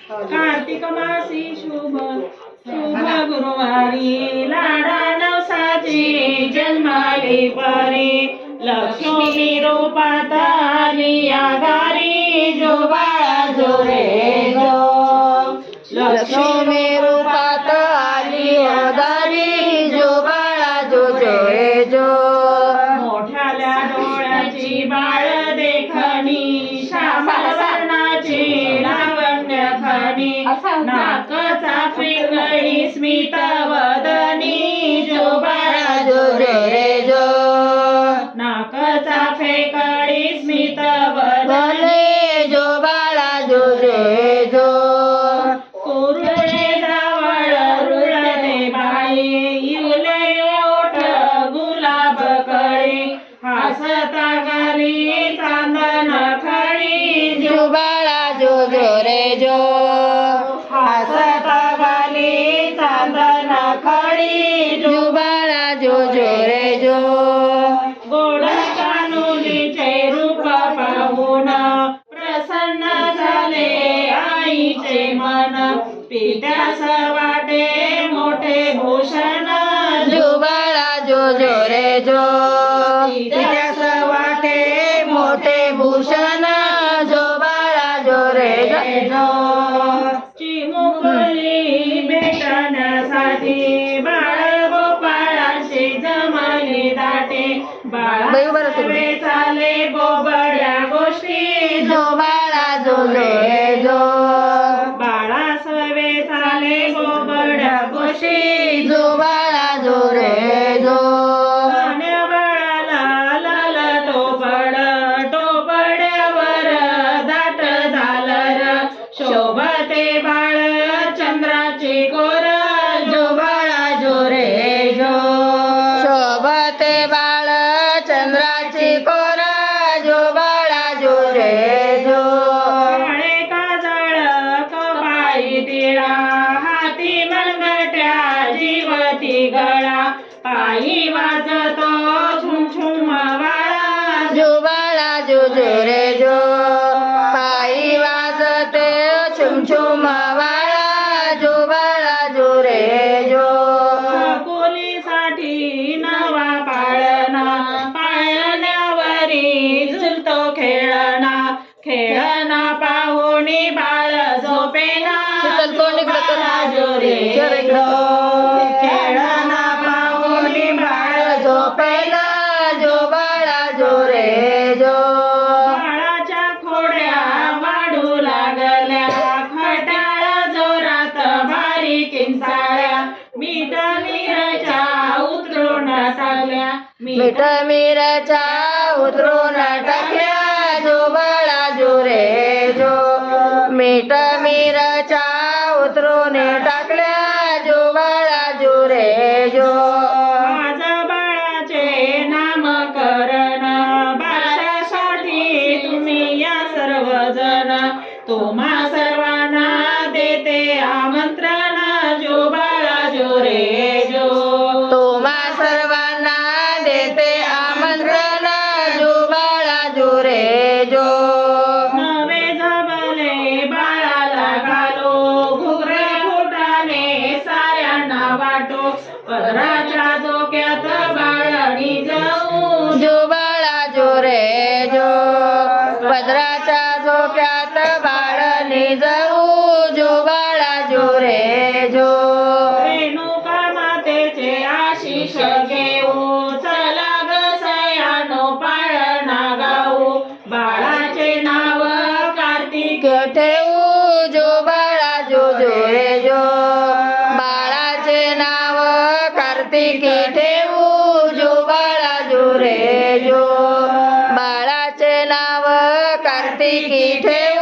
कार्तिक मासी शुभ शुभ गुरुवारी लाडा नवसाची जन्माली परी लक्ष्मी रूपात आली या दारी जो बाळा जो रे जो लक्ष्मी रूपात आली या दारी जो बाळा जो रे जो मोठ्याल्या डोळ्याची बाळ देखणी श्यामल वर्णाची लावण्य खणी नाकाचा पिंगळी स्मित वदनी जो बाळा जो रे जो नाकाचा फेकळी स्मित वदनी जो बाळा जो रे जो कुरुळे जावळ रुळते बाई इवले ओठ गुलाब कळी हसता गाली चांदन खळी जो बाळा जो रे जो हसता गाली चांदन खळी जो बाळा जो रे जो गोड कानुलीचे रूप पाहून प्रसन्न झाले आईचे मन पित्यास वाटे मोठे भूषण जो बाळा जो रे जो पित्यास वाटे मोठे भूषण जो बाळा जो रे जो चिमुकली भेटण्यासाठी बाळ गोपाळाशी जमली दाटे बाळावे चाले गोबड्या गोष्टी जो बाळा जो रे जो बाळासवे चाले गोबड्या गोष्टी जो बाळा जो रे जो सोन्या बाळाला लाल टोपड टोपड्यावर दाट झालर शोभते बाळ चंद्राची कोर जो बाळा जो रे जो शोभते बाळ चंद्राची कोर जो बाळा जो रे जो काळे काजळ कपाळी तिळा हाती मनगट्या जीवती गळा पायी वाजतो झुमझुम वाळा जो बाळा जो रे जो पायी वाजते छुमछुम वाळा जो बाळा जो रे जो कोलीसाठी नवा पाळणा पाळण्यावरी झुलतो खेळणा खेळणा पाहुणी बाळ झोपेना शीतल कोण इकडं कर. जो रे जो खेळणा पाहुणी बाळ झोपेला जो बाळा जो रे जो बाळाच्या खोड्या वाढू लागल्या खट्याळ जोरात भारी किंचाळ्या मीठ मिरच्या उतरून टाकल्या मीठ मिरच्या उतरून टाकल्या जो बाळा जो रे जो मीठ मिरच्या उतरून टाकल्या जो बाळा जो रे जो आज बाळाचे नामकरण बाळासाठी तुम्ही या सर्वजण तुम्हा सर्वांना देते आमंत्रण जो बाळा जो रे जो तुम्हा सर्वांना देते आमंत्रण जो बाळा जो रे जो नवे झबले बाळाला घालो घुगरे फुटाने साऱ्यांना वाटो पदराच्या झोक्यात बाळणी जाऊ जो बाळा जो रे जो पदराच्या झोक्यात बाळनी जाऊ जो बाळा जो रे जो रेणुका मातेचे आशिष घेऊ चला ग सयानो पाळणा गाऊ बाळाचे नाव कार्तिक ठेवू जो बाळा जो रे जो बाळाचे नाव कार्तिकी ठेवू जो बाळा जो रे जो बाळाचे नाव कार्तिकी ठेवू